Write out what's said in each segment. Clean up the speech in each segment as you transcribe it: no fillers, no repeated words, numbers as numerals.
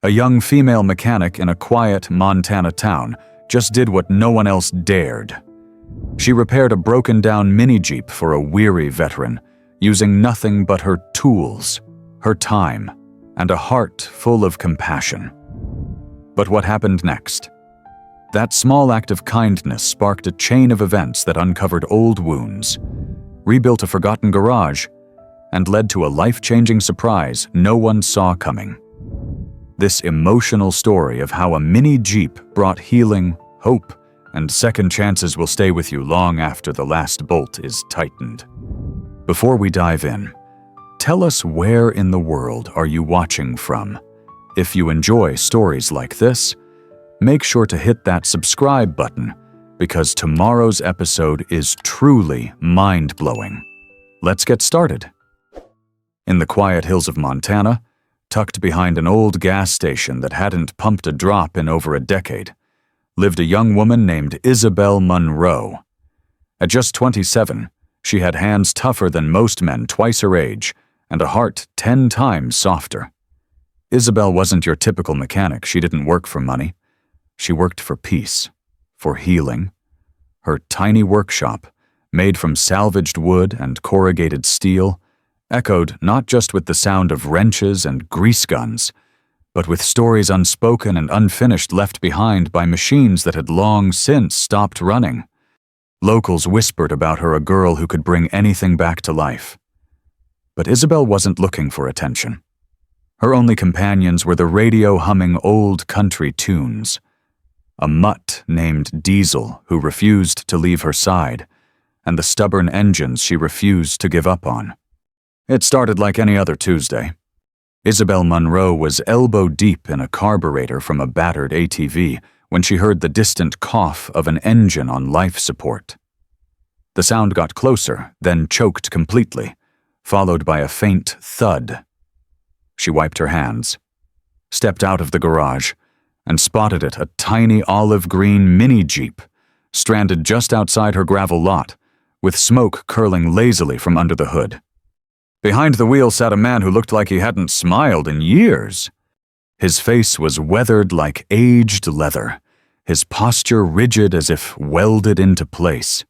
A young female mechanic in a quiet Montana town just did what no one else dared. She repaired a broken-down mini-Jeep for a weary veteran, using nothing but her tools, her time, and a heart full of compassion. But what happened next? That small act of kindness sparked a chain of events that uncovered old wounds, rebuilt a forgotten garage, and led to a life-changing surprise no one saw coming. This emotional story of how a mini Jeep brought healing, hope, and second chances will stay with you long after the last bolt is tightened. Before we dive in, tell us where in the world are you watching from? If you enjoy stories like this, make sure to hit that subscribe button because tomorrow's episode is truly mind-blowing. Let's get started. In the quiet hills of Montana, tucked behind an old gas station that hadn't pumped a drop in over a decade, lived a young woman named Isabel Monroe. At just 27, she had hands tougher than most men twice her age and a heart 10 times softer. Isabel wasn't your typical mechanic. She didn't work for money. She worked for peace, for healing. Her tiny workshop, made from salvaged wood and corrugated steel, echoed not just with the sound of wrenches and grease guns, but with stories unspoken and unfinished left behind by machines that had long since stopped running. Locals whispered about her, a girl who could bring anything back to life. But Isabel wasn't looking for attention. Her only companions were the radio-humming old country tunes, a mutt named Diesel who refused to leave her side, and the stubborn engines she refused to give up on. It started like any other Tuesday. Isabel Monroe was elbow-deep in a carburetor from a battered ATV when she heard the distant cough of an engine on life support. The sound got closer, then choked completely, followed by a faint thud. She wiped her hands, stepped out of the garage, and spotted it, a tiny olive-green mini-Jeep, stranded just outside her gravel lot, with smoke curling lazily from under the hood. Behind the wheel sat a man who looked like he hadn't smiled in years. His face was weathered like aged leather, his posture rigid as if welded into place.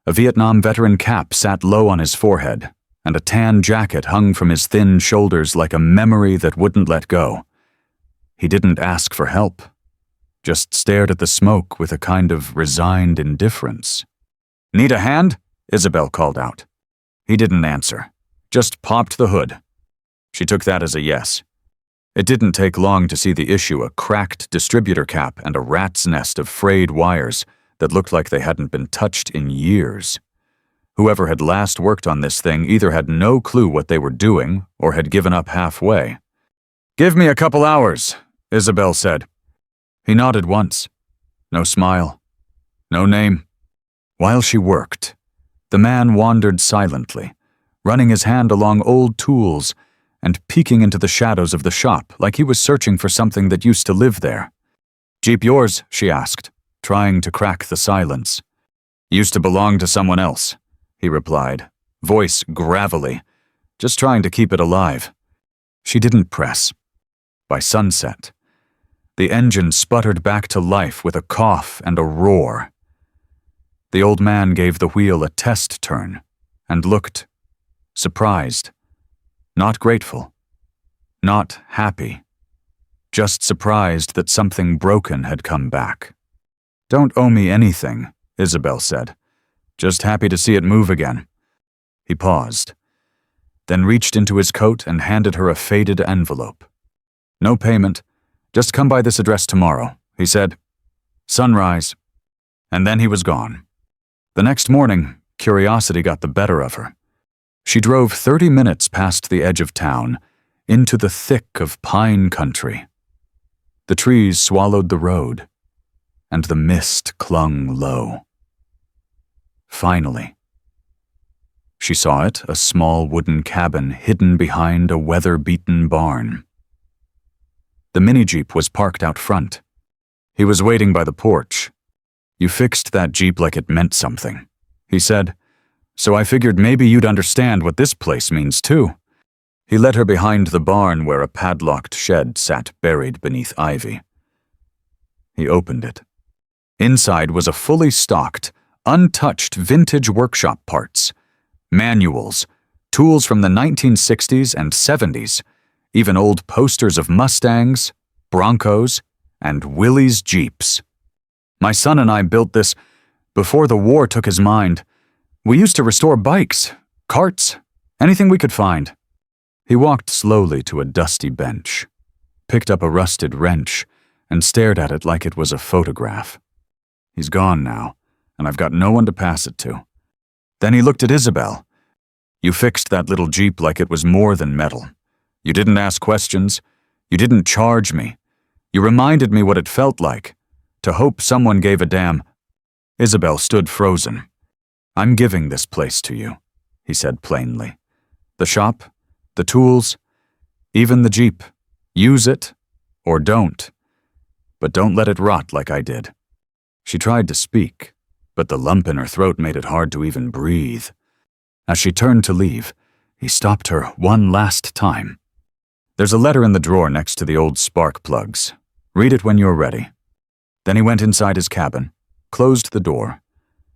A Vietnam veteran cap sat low on his forehead, and a tan jacket hung from his thin shoulders like a memory that wouldn't let go. He didn't ask for help, just stared at the smoke with a kind of resigned indifference. "Need a hand?" Isabel called out. He didn't answer, just popped the hood. She took that as a yes. It didn't take long to see the issue, a cracked distributor cap and a rat's nest of frayed wires that looked like they hadn't been touched in years. Whoever had last worked on this thing either had no clue what they were doing or had given up halfway. "Give me a couple hours," Isabel said. He nodded once. No smile. No name. While she worked, the man wandered silently, running his hand along old tools and peeking into the shadows of the shop like he was searching for something that used to live there. "Jeep yours?" she asked, trying to crack the silence. "Used to belong to someone else," he replied, voice gravelly, just trying to keep it alive. She didn't press. By sunset, the engine sputtered back to life with a cough and a roar. The old man gave the wheel a test turn and looked surprised, not grateful, not happy, just surprised that something broken had come back. "Don't owe me anything," Isabel said. "Just happy to see it move again." He paused, then reached into his coat and handed her a faded envelope. "No payment, just come by this address tomorrow," he said. "Sunrise." And then he was gone. The next morning, curiosity got the better of her. She drove 30 minutes past the edge of town, into the thick of pine country. The trees swallowed the road, and the mist clung low. Finally, she saw it, a small wooden cabin hidden behind a weather-beaten barn. The mini-Jeep was parked out front. He was waiting by the porch. "You fixed that Jeep like it meant something," he said. "So I figured maybe you'd understand what this place means too." He led her behind the barn where a padlocked shed sat buried beneath ivy. He opened it. Inside was a fully stocked, untouched vintage workshop parts, manuals, tools from the 1960s and 70s, even old posters of Mustangs, Broncos, and Willys Jeeps. My son and I built this before the war took his mind. We used to restore bikes, carts, anything we could find. He walked slowly to a dusty bench, picked up a rusted wrench, and stared at it like it was a photograph. He's gone now, and I've got no one to pass it to. Then he looked at Isabel. You fixed that little Jeep like it was more than metal. You didn't ask questions. You didn't charge me. You reminded me what it felt like, to hope someone gave a damn. Isabel stood frozen. I'm giving this place to you, he said plainly. The shop, the tools, even the Jeep. Use it, or don't. But don't let it rot like I did. She tried to speak, but the lump in her throat made it hard to even breathe. As she turned to leave, he stopped her one last time. There's a letter in the drawer next to the old spark plugs. Read it when you're ready. Then he went inside his cabin, closed the door,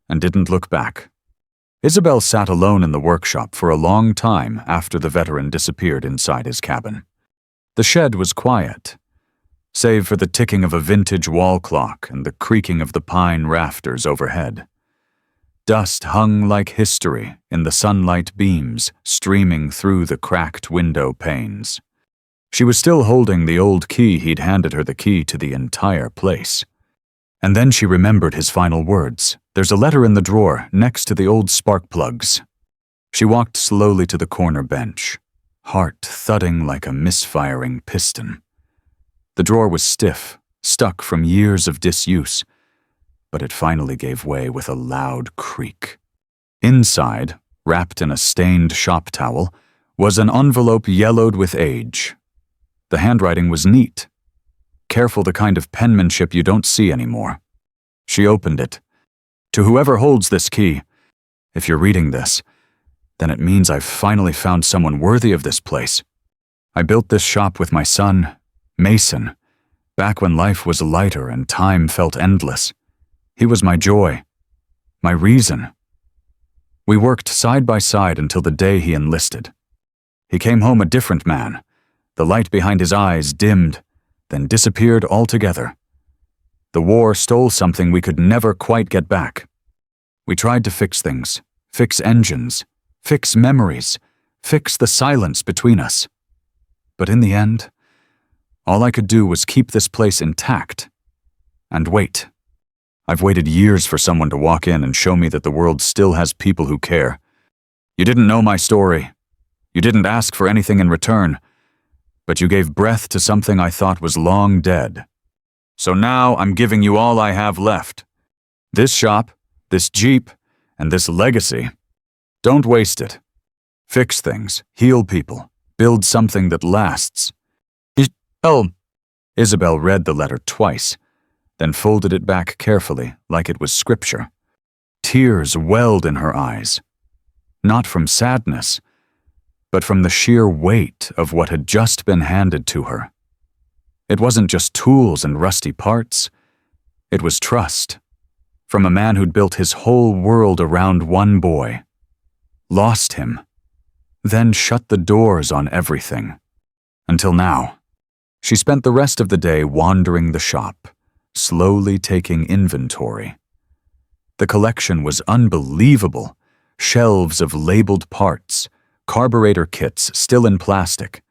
and didn't look back. Isabel sat alone in the workshop for a long time after the veteran disappeared inside his cabin. The shed was quiet, save for the ticking of a vintage wall clock and the creaking of the pine rafters overhead. Dust hung like history in the sunlight beams streaming through the cracked window panes. She was still holding the old key he'd handed her, the key to the entire place. And then she remembered his final words. There's a letter in the drawer next to the old spark plugs. She walked slowly to the corner bench, heart thudding like a misfiring piston. The drawer was stiff, stuck from years of disuse, but it finally gave way with a loud creak. Inside, wrapped in a stained shop towel, was an envelope yellowed with age. The handwriting was neat, careful, the kind of penmanship you don't see anymore. She opened it. To whoever holds this key, if you're reading this, then it means I've finally found someone worthy of this place. I built this shop with my son, Mason, back when life was lighter and time felt endless. He was my joy, my reason. We worked side by side until the day he enlisted. He came home a different man. The light behind his eyes dimmed, then disappeared altogether. The war stole something we could never quite get back. We tried to fix things, fix engines, fix memories, fix the silence between us. But in the end, all I could do was keep this place intact and wait. I've waited years for someone to walk in and show me that the world still has people who care. You didn't know my story. You didn't ask for anything in return, but you gave breath to something I thought was long dead. So now I'm giving you all I have left. This shop, this Jeep, and this legacy. Don't waste it. Fix things, heal people, build something that lasts. Isabel read the letter twice, then folded it back carefully like it was scripture. Tears welled in her eyes, not from sadness, but from the sheer weight of what had just been handed to her. It wasn't just tools and rusty parts. It was trust, from a man who'd built his whole world around one boy, lost him, then shut the doors on everything. Until now. She spent the rest of the day wandering the shop, slowly taking inventory. The collection was unbelievable. Shelves of labeled parts, carburetor kits still in plastic,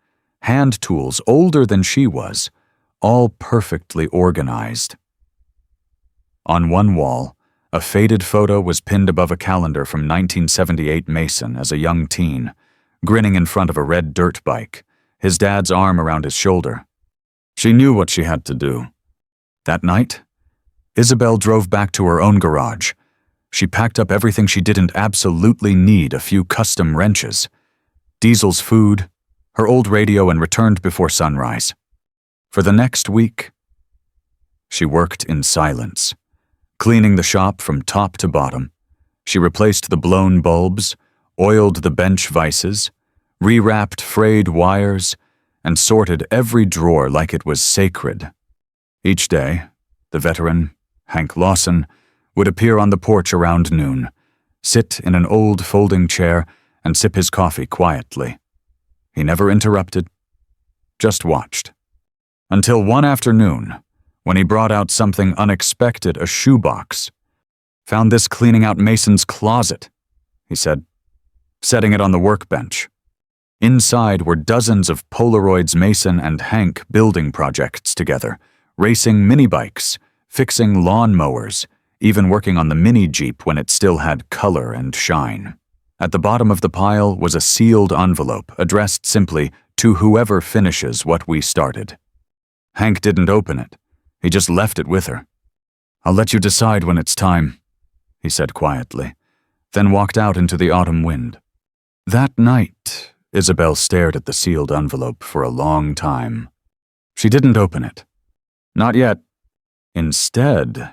hand tools older than she was, all perfectly organized. On one wall, a faded photo was pinned above a calendar from 1978 Mason as a young teen, grinning in front of a red dirt bike, his dad's arm around his shoulder. She knew what she had to do. That night, Isabel drove back to her own garage. She packed up everything she didn't absolutely need, a few custom wrenches, Diesel's food, her old radio, and returned before sunrise. For the next week, she worked in silence, cleaning the shop from top to bottom. She replaced the blown bulbs, oiled the bench vices, rewrapped frayed wires, and sorted every drawer like it was sacred. Each day, the veteran, Hank Lawson, would appear on the porch around noon, sit in an old folding chair, and sip his coffee quietly. He never interrupted, just watched. Until one afternoon, when he brought out something unexpected, a shoebox. "Found this cleaning out Mason's closet," he said, setting it on the workbench. Inside were dozens of Polaroids Mason and Hank building projects together, racing mini-bikes, fixing lawn mowers, even working on the mini-Jeep when it still had color and shine. At the bottom of the pile was a sealed envelope addressed simply to whoever finishes what we started. Hank didn't open it. He just left it with her. "I'll let you decide when it's time," he said quietly, then walked out into the autumn wind. That night, Isabel stared at the sealed envelope for a long time. She didn't open it. Not yet. Instead,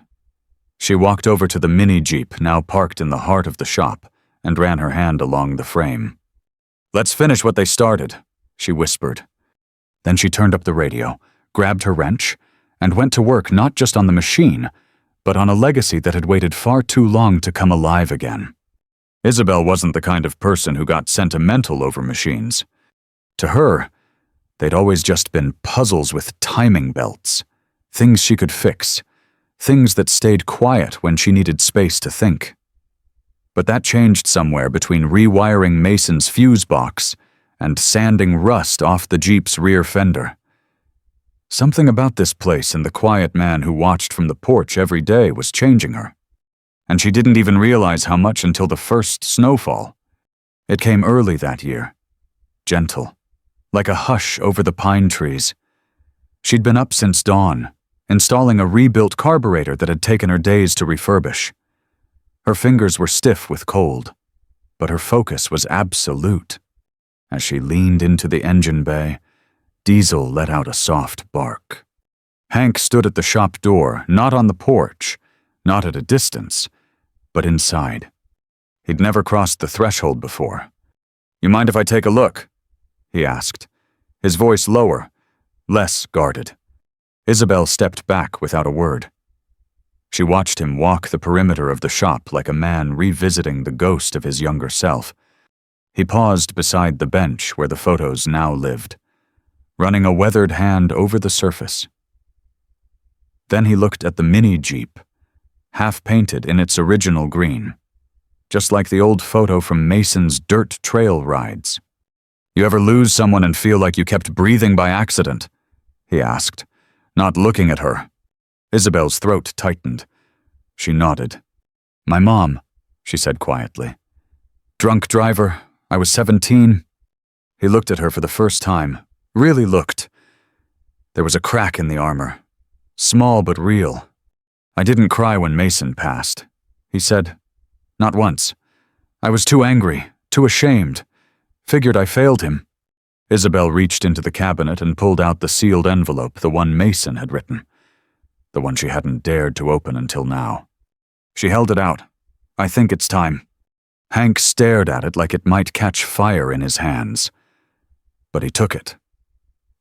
she walked over to the mini-Jeep now parked in the heart of the shop and ran her hand along the frame. "Let's finish what they started," she whispered. Then she turned up the radio, grabbed her wrench, and went to work not just on the machine, but on a legacy that had waited far too long to come alive again. Isabel wasn't the kind of person who got sentimental over machines. To her, they'd always just been puzzles with timing belts, things she could fix, things that stayed quiet when she needed space to think. But that changed somewhere between rewiring Mason's fuse box and sanding rust off the Jeep's rear fender. Something about this place and the quiet man who watched from the porch every day was changing her. And she didn't even realize how much until the first snowfall. It came early that year, gentle, like a hush over the pine trees. She'd been up since dawn, installing a rebuilt carburetor that had taken her days to refurbish. Her fingers were stiff with cold, but her focus was absolute. As she leaned into the engine bay, Diesel let out a soft bark. Hank stood at the shop door, not on the porch, not at a distance, but inside. He'd never crossed the threshold before. "You mind if I take a look?" he asked, his voice lower, less guarded. Isabel stepped back without a word. She watched him walk the perimeter of the shop like a man revisiting the ghost of his younger self. He paused beside the bench where the photos now lived, running a weathered hand over the surface. Then he looked at the mini-Jeep, half-painted in its original green, just like the old photo from Mason's dirt trail rides. "You ever lose someone and feel like you kept breathing by accident?" he asked, not looking at her. Isabel's throat tightened. She nodded. "My mom," she said quietly. "Drunk driver. I was 17. He looked at her for the first time, really looked. There was a crack in the armor, small but real. "I didn't cry when Mason passed," he said. "Not once. I was too angry, too ashamed. Figured I failed him." Isabel reached into the cabinet and pulled out the sealed envelope, the one Mason had written, the one she hadn't dared to open until now. She held it out. "I think it's time." Hank stared at it like it might catch fire in his hands. But he took it.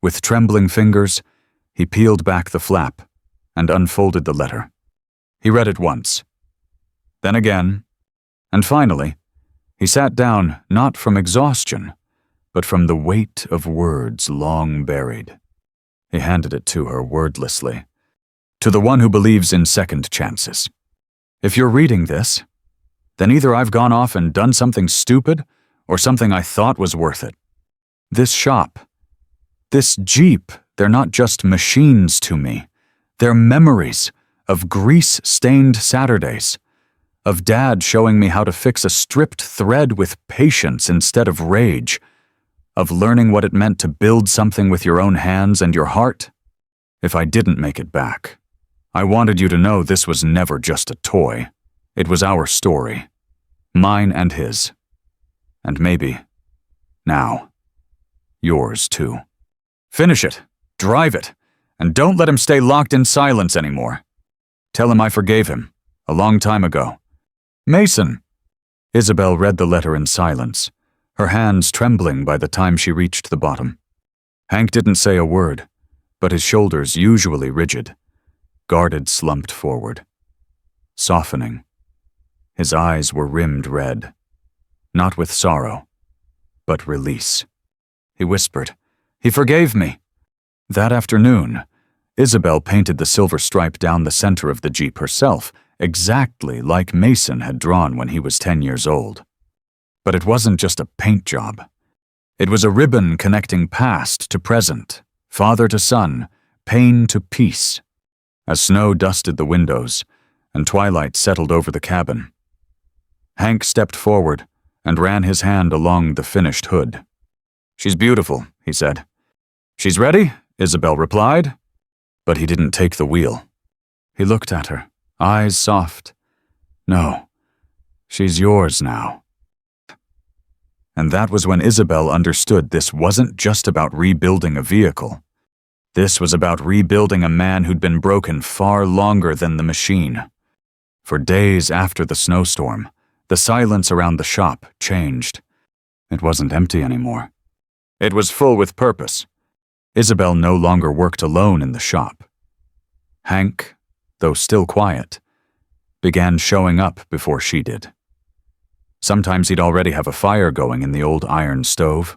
With trembling fingers, he peeled back the flap and unfolded the letter. He read it once, then again, and finally, he sat down not from exhaustion, but from the weight of words long buried. He handed it to her wordlessly. "To the one who believes in second chances. If you're reading this, then either I've gone off and done something stupid or something I thought was worth it. This shop, this Jeep, they're not just machines to me. They're memories of grease-stained Saturdays, of Dad showing me how to fix a stripped thread with patience instead of rage, of learning what it meant to build something with your own hands and your heart. If I didn't make it back, I wanted you to know this was never just a toy. It was our story, mine and his, and maybe, now, yours too. Finish it, drive it, and don't let him stay locked in silence anymore. Tell him I forgave him, a long time ago. Mason." Isabel read the letter in silence, her hands trembling by the time she reached the bottom. Hank didn't say a word, but his shoulders, usually rigid, guarded, slumped forward, softening. His eyes were rimmed red, not with sorrow, but release. He whispered, "He forgave me." That afternoon, Isabel painted the silver stripe down the center of the Jeep herself, exactly like Mason had drawn when he was 10 years old. But it wasn't just a paint job. It was a ribbon connecting past to present, father to son, pain to peace. As snow dusted the windows and twilight settled over the cabin, Hank stepped forward and ran his hand along the finished hood. "She's beautiful," he said. "She's ready," Isabel replied. But he didn't take the wheel. He looked at her, eyes soft. "No, she's yours now." And that was when Isabel understood this wasn't just about rebuilding a vehicle. This was about rebuilding a man who'd been broken far longer than the machine. For days after the snowstorm, the silence around the shop changed. It wasn't empty anymore. It was full with purpose. Isabel no longer worked alone in the shop. Hank, though still quiet, began showing up before she did. Sometimes he'd already have a fire going in the old iron stove.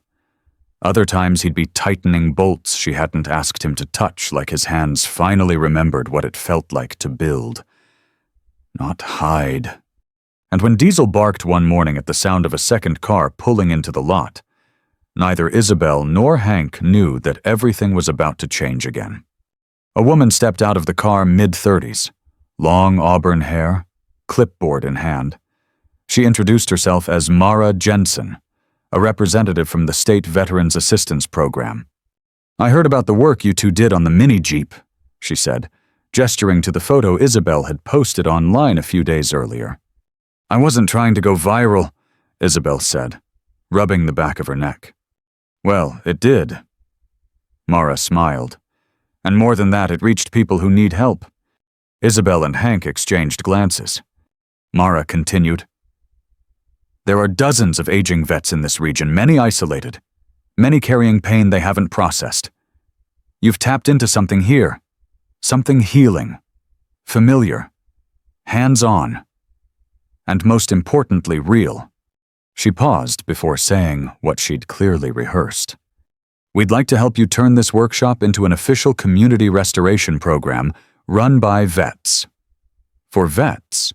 Other times he'd be tightening bolts she hadn't asked him to touch, like his hands finally remembered what it felt like to build, not hide. And when Diesel barked one morning at the sound of a second car pulling into the lot, neither Isabel nor Hank knew that everything was about to change again. A woman stepped out of the car mid-30s, long auburn hair, clipboard in hand. She introduced herself as Mara Jensen, a representative from the State Veterans Assistance Program. "I heard about the work you two did on the mini Jeep," she said, gesturing to the photo Isabel had posted online a few days earlier. "I wasn't trying to go viral," Isabel said, rubbing the back of her neck. "Well, it did." Mara smiled. "And more than that, it reached people who need help." Isabel and Hank exchanged glances. Mara continued, "There are dozens of aging vets in this region, many isolated, many carrying pain they haven't processed. You've tapped into something here, something healing, familiar, hands-on, and most importantly, real." She paused before saying what she'd clearly rehearsed. "We'd like to help you turn this workshop into an official community restoration program run by vets. For vets,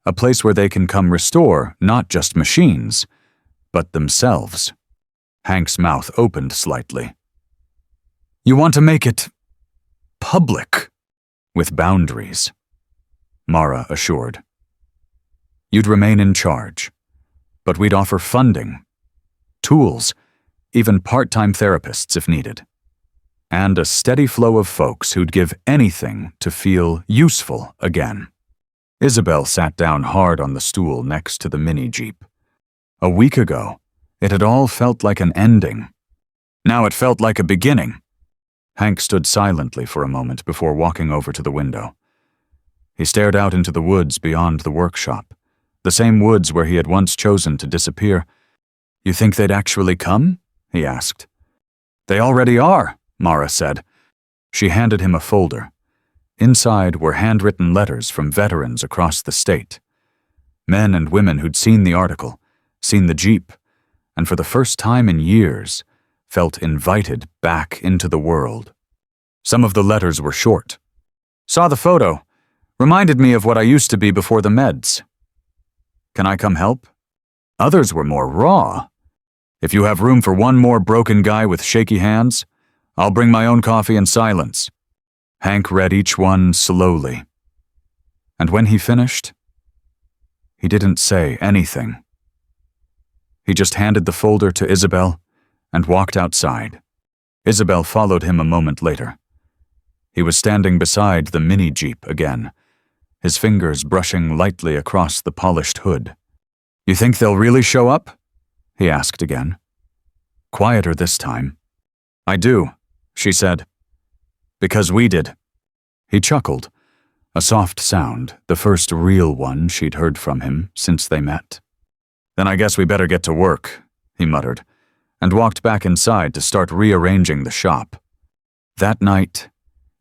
a place where they can come restore not just machines, but themselves." Hank's mouth opened slightly. "You want to make it public, with boundaries," Mara assured. "You'd remain in charge, but we'd offer funding, tools, even part-time therapists if needed, and a steady flow of folks who'd give anything to feel useful again." Isabel sat down hard on the stool next to the mini Jeep. A week ago, it had all felt like an ending. Now it felt like a beginning. Hank stood silently for a moment before walking over to the window. He stared out into the woods beyond the workshop, the same woods where he had once chosen to disappear. "You think they'd actually come?" he asked. "They already are," Mara said. She handed him a folder. Inside were handwritten letters from veterans across the state. Men and women who'd seen the article, seen the Jeep, and for the first time in years, felt invited back into the world. Some of the letters were short. "Saw the photo. Reminded me of what I used to be before the meds. Can I come help?" Others were more raw. "If you have room for one more broken guy with shaky hands, I'll bring my own coffee in silence." Hank read each one slowly. And when he finished, he didn't say anything. He just handed the folder to Isabel and walked outside. Isabel followed him a moment later. He was standing beside the mini Jeep again, his fingers brushing lightly across the polished hood. "You think they'll really show up?" he asked again. Quieter this time. "I do," she said. "Because we did." He chuckled, a soft sound, the first real one she'd heard from him since they met. "Then I guess we better get to work," he muttered, and walked back inside to start rearranging the shop. That night,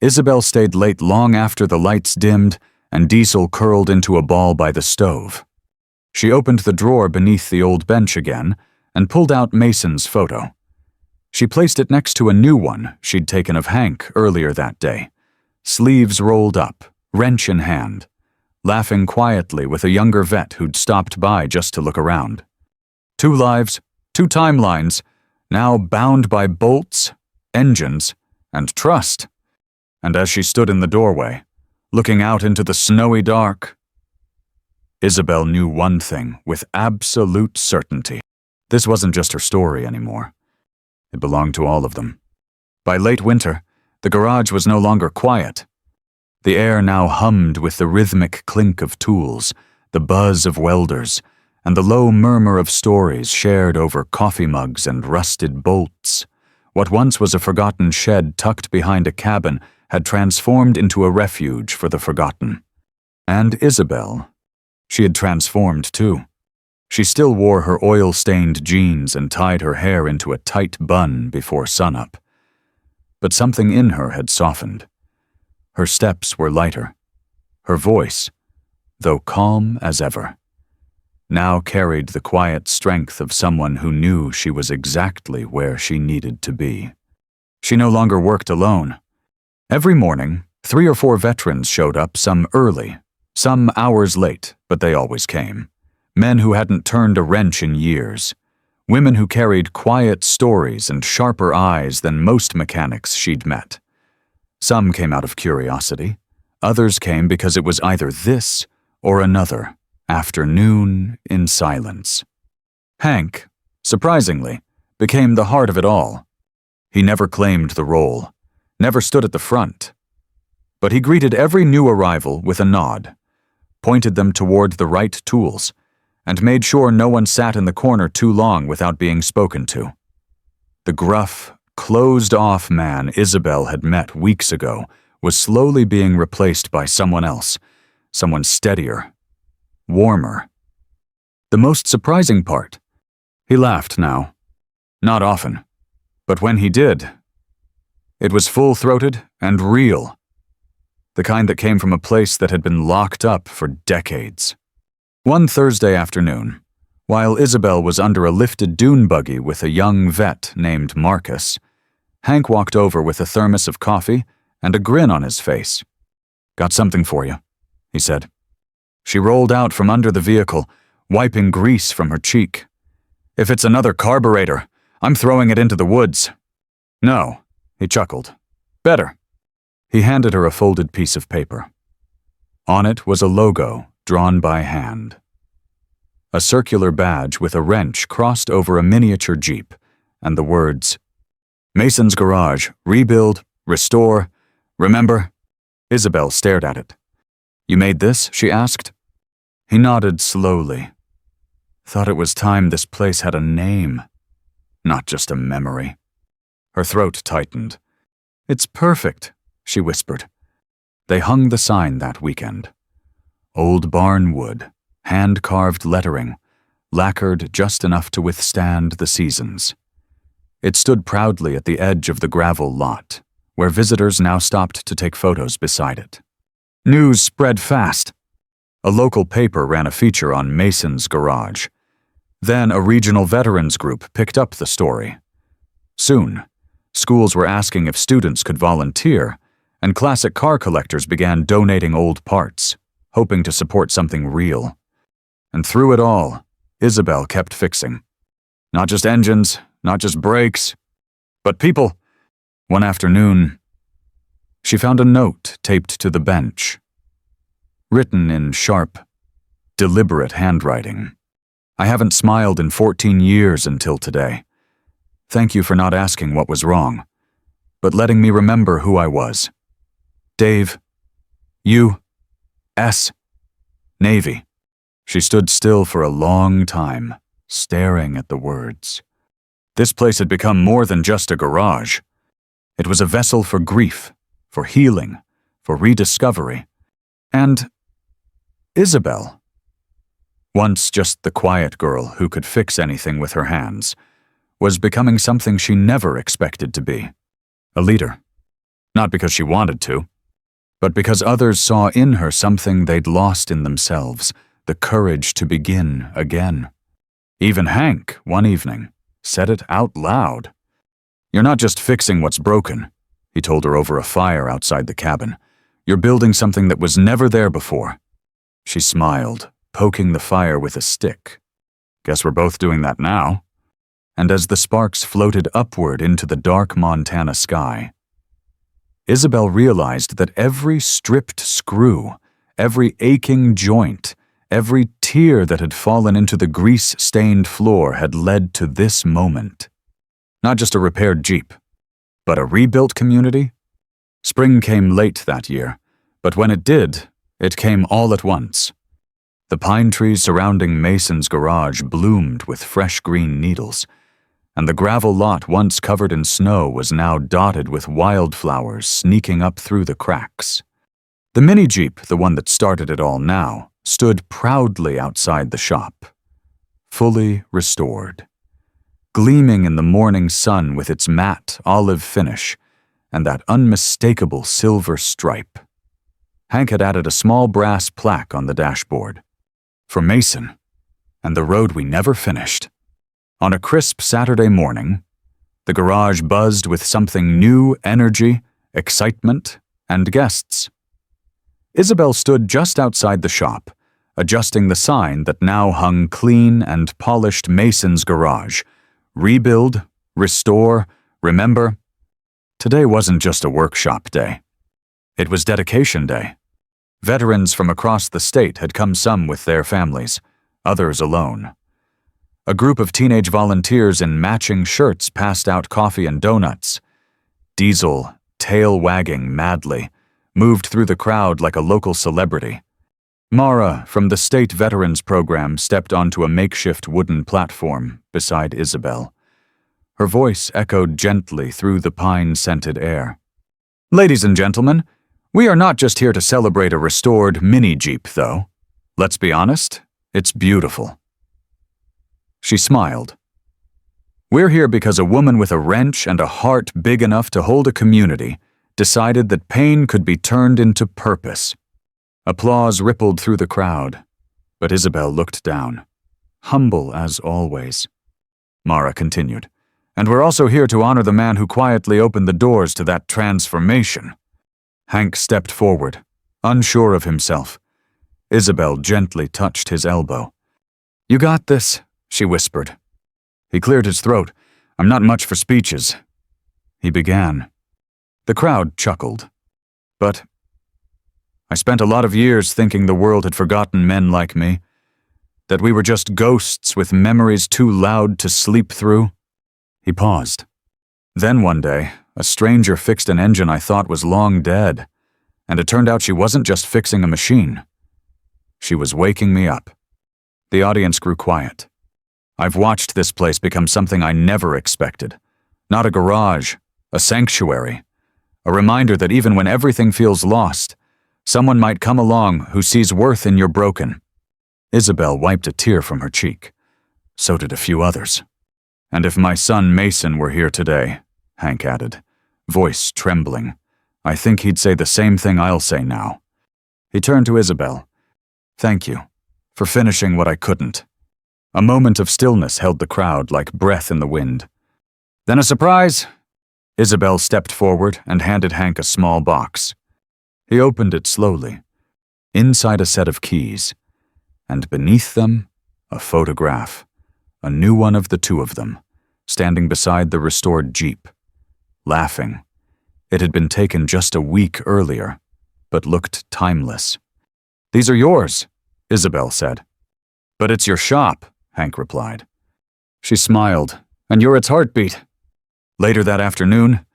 Isabel stayed late long after the lights dimmed and Diesel curled into a ball by the stove. She opened the drawer beneath the old bench again and pulled out Mason's photo. She placed it next to a new one she'd taken of Hank earlier that day, sleeves rolled up, wrench in hand, laughing quietly with a younger vet who'd stopped by just to look around. 2 lives, 2 timelines, now bound by bolts, engines, and trust. And as she stood in the doorway, looking out into the snowy dark, Isabel knew one thing with absolute certainty. This wasn't just her story anymore. It belonged to all of them. By late winter, the garage was no longer quiet. The air now hummed with the rhythmic clink of tools, the buzz of welders, and the low murmur of stories shared over coffee mugs and rusted bolts. What once was a forgotten shed tucked behind a cabin had transformed into a refuge for the forgotten. And Isabel, she had transformed too. She still wore her oil-stained jeans and tied her hair into a tight bun before sunup. But something in her had softened. Her steps were lighter. Her voice, though calm as ever, now carried the quiet strength of someone who knew she was exactly where she needed to be. She no longer worked alone. Every morning, 3 or 4 veterans showed up, some early, some hours late, but they always came. Men who hadn't turned a wrench in years. Women who carried quiet stories and sharper eyes than most mechanics she'd met. Some came out of curiosity. Others came because it was either this or another afternoon in silence. Hank, surprisingly, became the heart of it all. He never claimed the role, never stood at the front. But he greeted every new arrival with a nod, pointed them toward the right tools, and made sure no one sat in the corner too long without being spoken to. The gruff, closed-off man Isabel had met weeks ago was slowly being replaced by someone else, someone steadier, warmer. The most surprising part, he laughed now. Not often, but when he did, it was full-throated and real, the kind that came from a place that had been locked up for decades. One Thursday afternoon, while Isabel was under a lifted dune buggy with a young vet named Marcus, Hank walked over with a thermos of coffee and a grin on his face. "Got something for you," he said. She rolled out from under the vehicle, wiping grease from her cheek. "If it's another carburetor, I'm throwing it into the woods." "No," he chuckled. "Better." He handed her a folded piece of paper. On it was a logo drawn by hand. A circular badge with a wrench crossed over a miniature Jeep, and the words, "Mason's Garage, rebuild, restore, remember?" Isabel stared at it. "You made this?" she asked. He nodded slowly. Thought it was time this place had a name, not just a memory. Her throat tightened. "It's perfect," she whispered. They hung the sign that weekend. Old barn wood, hand-carved lettering, lacquered just enough to withstand the seasons. It stood proudly at the edge of the gravel lot, where visitors now stopped to take photos beside it. News spread fast. A local paper ran a feature on Mason's Garage. Then a regional veterans group picked up the story. Soon, schools were asking if students could volunteer, and classic car collectors began donating old parts, hoping to support something real. And through it all, Isabel kept fixing. Not just engines, not just brakes, but people. One afternoon, she found a note taped to the bench, written in sharp, deliberate handwriting. "I haven't smiled in 14 years until today. Thank you for not asking what was wrong, but letting me remember who I was. Dave, U.S. Navy." She stood still for a long time, staring at the words. This place had become more than just a garage. It was a vessel for grief, for healing, for rediscovery. And Isabel. once just the quiet girl who could fix anything with her hands, was becoming something she never expected to be. A leader. Not because she wanted to, but because others saw in her something they'd lost in themselves, the courage to begin again. Even Hank, one evening, said it out loud. "You're not just fixing what's broken," he told her over a fire outside the cabin. "You're building something that was never there before." She smiled, poking the fire with a stick. "Guess we're both doing that now." And as the sparks floated upward into the dark Montana sky, Isabel realized that every stripped screw, every aching joint, every tear that had fallen into the grease-stained floor had led to this moment. Not just a repaired Jeep, but a rebuilt community. Spring came late that year, but when it did, it came all at once. The pine trees surrounding Mason's garage bloomed with fresh green needles, and the gravel lot once covered in snow was now dotted with wildflowers sneaking up through the cracks. The mini Jeep, the one that started it all now, stood proudly outside the shop, fully restored, gleaming in the morning sun with its matte olive finish and that unmistakable silver stripe. Hank had added a small brass plaque on the dashboard. "For Mason, and the road we never finished." On a crisp Saturday morning, the garage buzzed with something new: energy, excitement, and guests. Isabel stood just outside the shop, adjusting the sign that now hung clean and polished Mason's garage. Rebuild, restore, remember. Today wasn't just a workshop day. It was dedication day. Veterans from across the state had come, some with their families, others alone. A group of teenage volunteers in matching shirts passed out coffee and donuts. Diesel, tail wagging madly, moved through the crowd like a local celebrity. Mara, from the State Veterans Program, stepped onto a makeshift wooden platform beside Isabel. Her voice echoed gently through the pine-scented air. "Ladies and gentlemen, we are not just here to celebrate a restored mini Jeep, though. Let's be honest, it's beautiful." She smiled. "We're here because a woman with a wrench and a heart big enough to hold a community decided that pain could be turned into purpose." Applause rippled through the crowd, but Isabel looked down, humble as always. Mara continued, "And we're also here to honor the man who quietly opened the doors to that transformation." Hank stepped forward, unsure of himself. Isabel gently touched his elbow. "You got this," she whispered. He cleared his throat. "I'm not much for speeches." He began. The crowd chuckled. "But I spent a lot of years thinking the world had forgotten men like me, that we were just ghosts with memories too loud to sleep through." He paused. "Then one day, a stranger fixed an engine I thought was long dead, and it turned out she wasn't just fixing a machine. She was waking me up." The audience grew quiet. "I've watched this place become something I never expected. Not a garage, a sanctuary. A reminder that even when everything feels lost, someone might come along who sees worth in your broken." Isabel wiped a tear from her cheek. So did a few others. "And if my son Mason were here today," Hank added, voice trembling, "I think he'd say the same thing I'll say now." He turned to Isabel. "Thank you for finishing what I couldn't." A moment of stillness held the crowd like breath in the wind. "Then a surprise!" Isabel stepped forward and handed Hank a small box. He opened it slowly. Inside a set of keys, and beneath them, a photograph, a new one of the two of them, standing beside the restored Jeep, laughing. It had been taken just a week earlier, but looked timeless. "These are yours," Isabel said. "But it's your shop," Hank replied. She smiled. "And you're its heartbeat." Later that afternoon,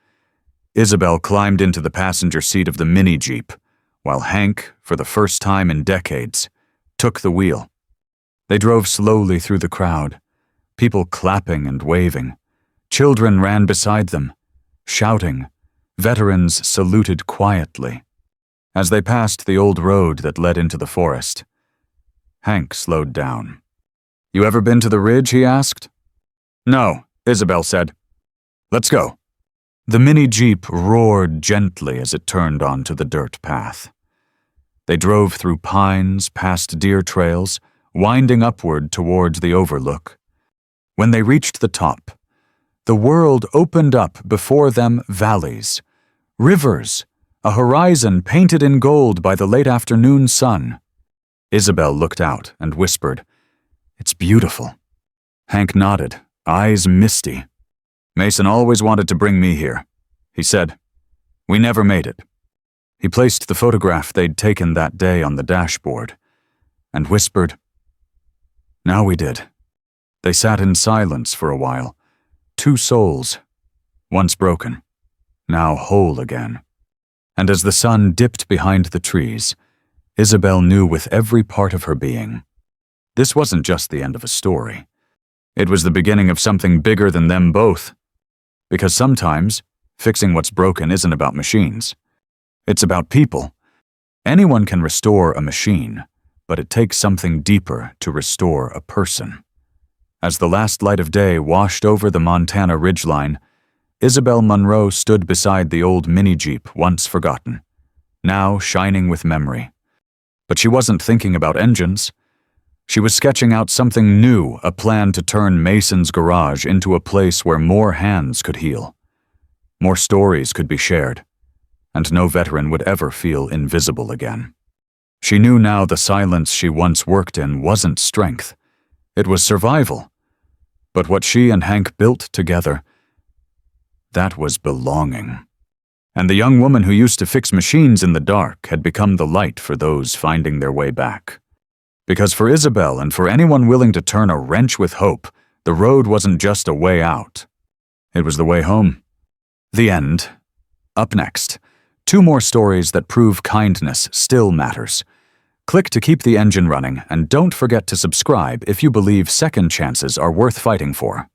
Isabel climbed into the passenger seat of the mini Jeep, while Hank, for the first time in decades, took the wheel. They drove slowly through the crowd, people clapping and waving. Children ran beside them, shouting. Veterans saluted quietly. As they passed the old road that led into the forest, Hank slowed down. "You ever been to the ridge?" he asked. "No," Isabel said. "Let's go." The mini jeep roared gently as it turned onto the dirt path. They drove through pines, past deer trails, winding upward towards the overlook. When they reached the top, the world opened up before them, valleys, rivers, a horizon painted in gold by the late afternoon sun. Isabel looked out and whispered, "It's beautiful." Hank nodded, eyes misty. "Mason always wanted to bring me here," he said. "We never made it." He placed the photograph they'd taken that day on the dashboard and whispered, "Now we did." They sat in silence for a while, two souls, once broken, now whole again. And as the sun dipped behind the trees, Isabel knew with every part of her being, this wasn't just the end of a story. It was the beginning of something bigger than them both. Because sometimes, fixing what's broken isn't about machines. It's about people. Anyone can restore a machine, but it takes something deeper to restore a person. As the last light of day washed over the Montana ridgeline, Isabel Monroe stood beside the old mini-jeep once forgotten, now shining with memory. But she wasn't thinking about engines. She was sketching out something new, a plan to turn Mason's garage into a place where more hands could heal. More stories could be shared, and no veteran would ever feel invisible again. She knew now the silence she once worked in wasn't strength. It was survival. But what she and Hank built together, that was belonging. And the young woman who used to fix machines in the dark had become the light for those finding their way back. Because for Isabel and for anyone willing to turn a wrench with hope, the road wasn't just a way out. It was the way home. The end. Up next, 2 more stories that prove kindness still matters. Click to keep the engine running, and don't forget to subscribe if you believe second chances are worth fighting for.